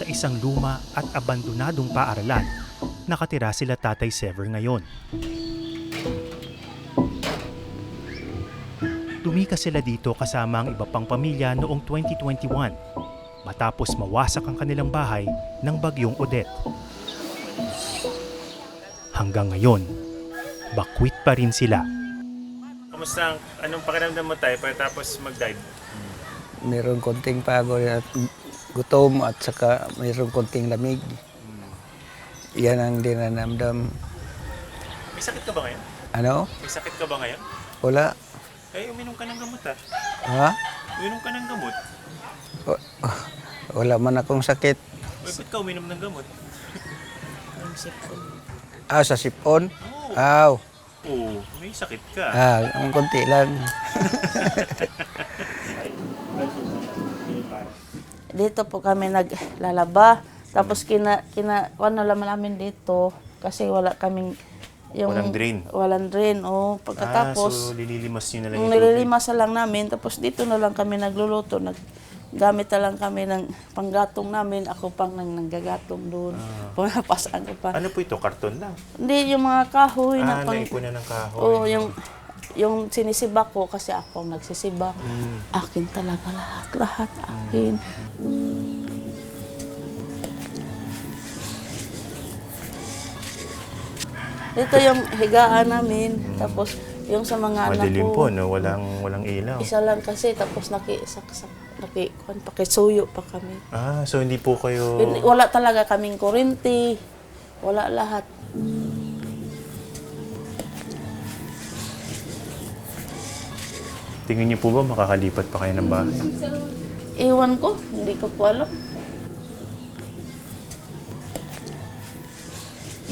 sa isang luma at abandonadong paaralan, nakatira sila Tatay Sever ngayon. Lumikas sila dito kasama ang iba pang pamilya noong 2021 matapos mawasak ang kanilang bahay ng bagyong Odette. Hanggang ngayon, bakwit pa rin sila. Kamusta? Anong pakiramdam mo tayo pagkatapos mag-dive? Mayroong konting pagod at gutom at saka mayroong konting lamig. Yan ang dinanamdam. May sakit ka ba ngayon? Ano? May sakit ka ba ngayon? Wala. Uminom ka ng gamot Ha? Uminom ka ng gamot? Wala man akong sakit. Ba't ka uminom ng gamot? Sa sipon? Aw. Oo, may sakit ka. Ang konti lang. Dito po kami naglalaba. Tapos ano naman namin dito kasi wala kaming Walang drain. Walang drain. Pagkatapos So nililimas nyo na lang yung tubig. nililimas na lang namin. Tapos dito na lang kami nagluluto. Gamit na lang kami ng panggatong namin. Ako pang nanggagatong doon. Pumapasan ko pa. Ano po ito? Karton lang? Hindi, yung mga kahoy na naipuna ng kahoy. Oo, yung sinisiba ko kasi ako ang nagsisiba. Akin talaga lahat. Lahat akin. Ito yung higaan namin. Tapos yung sa mga anak Madilim ko. po, no? Walang ilaw. Isa lang kasi. Tapos pakisuyo pa kami. So hindi po kayo... Wala talaga kaming kuryente. Wala lahat. Tingin niyo po ba makakalipat pa kayo ng bahay? Iwan ko. Hindi ko po alam.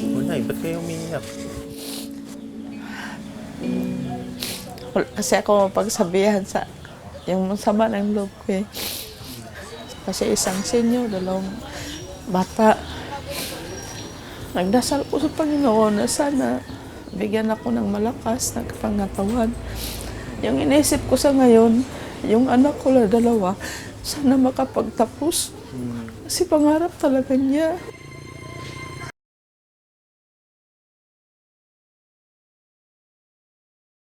Nay, ba't kayo umiiyak? Kasi ako mapagsabihan sa yung sama ng loob ko eh. Kasi isang senior, 2 bata. Nagdasal ko sa Panginoon na sana bigyan ako ng malakas, ng kapangatawan. Yung inisip ko sa ngayon, yung anak ko na 2, sana makapagtapos. Kasi pangarap talaga niya.